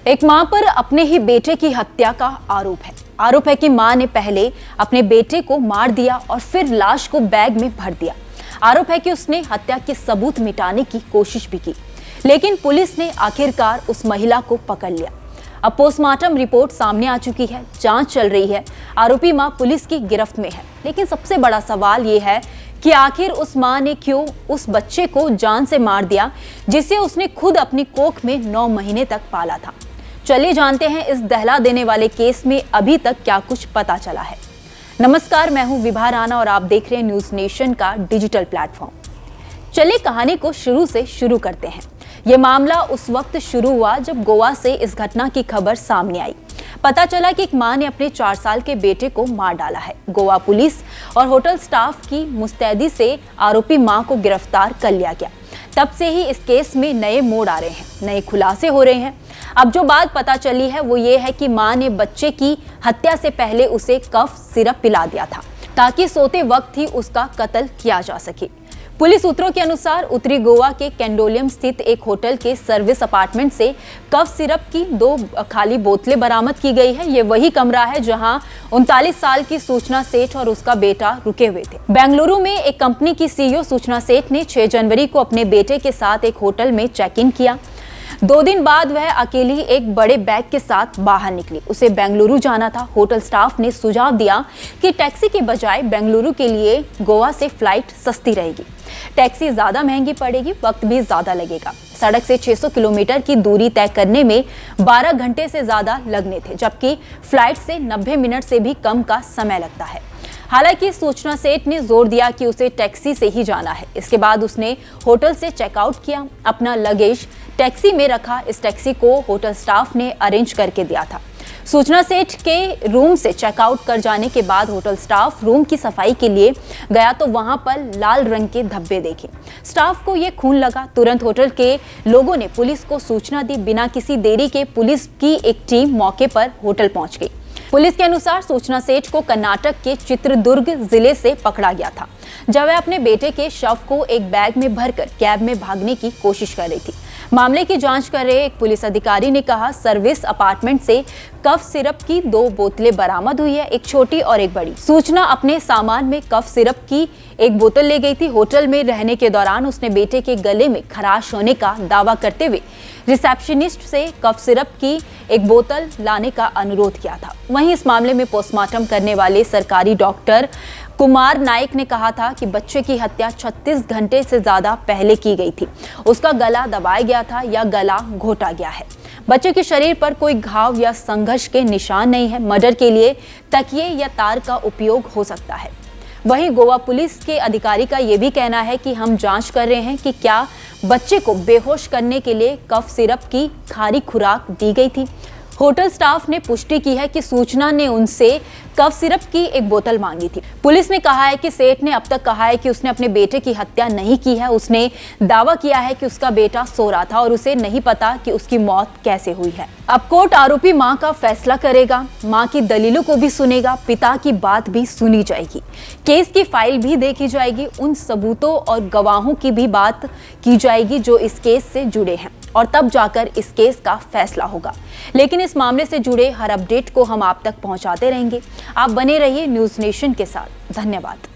एक मां पर अपने ही बेटे की हत्या का आरोप है कि मां ने पहले अपने बेटे को मार दिया और फिर लाश को बैग में भर दिया। आरोप है कि उसने हत्या के सबूत मिटाने की कोशिश भी की, लेकिन पुलिस ने आखिरकार उस महिला को पकड़ लिया। अब पोस्टमार्टम रिपोर्ट सामने आ चुकी है, जांच चल रही है। आरोपी मां पुलिस की गिरफ्त में है, लेकिन सबसे बड़ा सवाल यह है कि आखिर उस मां ने क्यों उस बच्चे को जान से मार दिया, जिसे उसने खुद अपनी कोख में 9 महीने तक पाला था। चलिए जानते हैं इस दहला देने वाले केस में अभी तक क्या कुछ पता चला है। नमस्कार, मैं हूं विभा राणा और आप देख रहे हैं न्यूज नेशन का डिजिटल प्लेटफॉर्म। चलिए कहानी को शुरू से शुरू करते हैं। यह मामला उस वक्त शुरू हुआ जब गोवा से इस घटना की खबर सामने आई। पता चला कि एक मां ने अपने 4 साल के बेटे को मार डाला है। गोवा पुलिस और होटल स्टाफ की मुस्तैदी से आरोपी मां को गिरफ्तार कर लिया गया। तब से ही इस केस में नए मोड़ आ रहे हैं, नए खुलासे हो रहे हैं। अब जो बात पता चली है वो ये है कि मां ने बच्चे की हत्या से पहले उसे कफ सिरप पिला दिया था, ताकि सोते वक्त ही उसका कत्ल किया जा सके। पुलिस सूत्रों के अनुसार उत्तरी गोवा के कैंडोलियम स्थित एक होटल के सर्विस अपार्टमेंट से कफ सिरप की 2 खाली बोतलें बरामद की गई है। ये वही कमरा है जहां 39 साल की सूचना सेठ और उसका बेटा रुके हुए थे। बेंगलुरु में एक कंपनी की सीईओ सूचना सेठ ने 6 जनवरी को अपने बेटे के साथ एक होटल में चेक इन किया। 2 दिन बाद वह अकेली एक बड़े बैग के साथ बाहर निकली। उसे बेंगलुरु जाना था। होटल स्टाफ ने सुझाव दिया कि टैक्सी के बजाय बेंगलुरु के लिए गोवा से फ्लाइट सस्ती रहेगी। टैक्सी ज्यादा महंगी पड़ेगी, वक्त भी ज्यादा लगेगा। सड़क से 600 किलोमीटर की दूरी तय करने में 12 घंटे से ज्यादा लगने थे, जबकि फ्लाइट से 90 मिनट से भी कम का समय लगता है। हालांकि सूचना सेठ ने जोर दिया कि उसे टैक्सी से ही जाना है। इसके बाद उसने होटल से चेकआउट किया, अपना लगेज टैक्सी में रखा। इस टैक्सी को होटल स्टाफ ने अरेंज करके दिया था। सूचना सेठ के रूम से चेकआउट कर जाने के बाद होटल स्टाफ रूम की सफाई के लिए गया तो वहां पर लाल रंग के धब्बे देखे। स्टाफ को यह खून लगा। तुरंत होटल के लोगों ने पुलिस को सूचना दी। बिना किसी देरी के पुलिस की एक टीम मौके पर होटल पहुंच गई। पुलिस के अनुसार सूचना सेठ को कर्नाटक के चित्रदुर्ग जिले से पकड़ा गया था, जब वह अपने बेटे के शव को एक बैग में भरकर कैब में भागने की कोशिश कर रही थी। मामले की जांच कर रहे एक पुलिस अधिकारी ने कहा, सर्विस अपार्टमेंट से कफ सिरप की 2 बोतलें बरामद हुई है, एक छोटी और एक बड़ी। सूचना अपने सामान में कफ सिरप की एक बोतल ले गई थी। होटल में रहने के दौरान उसने बेटे के गले में खराश होने का दावा करते हुए रिसेप्शनिस्ट से कफ सिरप की एक बोतल लाने का अनुरोध किया था। वहीं इस मामले में पोस्टमार्टम करने वाले सरकारी डॉक्टर कुमार नाइक ने कहा था कि बच्चे की हत्या 36 घंटे से ज्यादा पहले की गई थी। उसका गला दबाया गया था या गला घोटा गया है। बच्चे के शरीर पर कोई घाव या संघर्ष के निशान नहीं है। मर्डर के लिए तकिए या तार का उपयोग हो सकता है। वहीं गोवा पुलिस के अधिकारी का यह भी कहना है कि हम जांच कर रहे हैं कि क्या बच्चे को बेहोश करने के लिए कफ सिरप की खारी खुराक दी गई थी। होटल स्टाफ ने पुष्टि की है कि सूचना ने उनसे कफ सिरप की एक बोतल मांगी थी। पुलिस ने कहा है कि सेठ ने अब तक कहा है कि उसने अपने बेटे की हत्या नहीं की है। उसने दावा किया है कि उसका बेटा सो रहा था और उसे नहीं पता कि उसकी मौत कैसे हुई है। अब कोर्ट आरोपी मां का फैसला करेगा, मां की दलीलों को भी सुनेगा, पिता की बात भी सुनी जाएगी, केस की फाइल भी देखी जाएगी, उन सबूतों और गवाहों की भी बात की जाएगी जो इस केस से जुड़े हैं, और तब जाकर इस केस का फैसला होगा। लेकिन इस मामले से जुड़े हर अपडेट को हम आप तक पहुंचाते रहेंगे। आप बने रहिए न्यूज नेशन के साथ। धन्यवाद।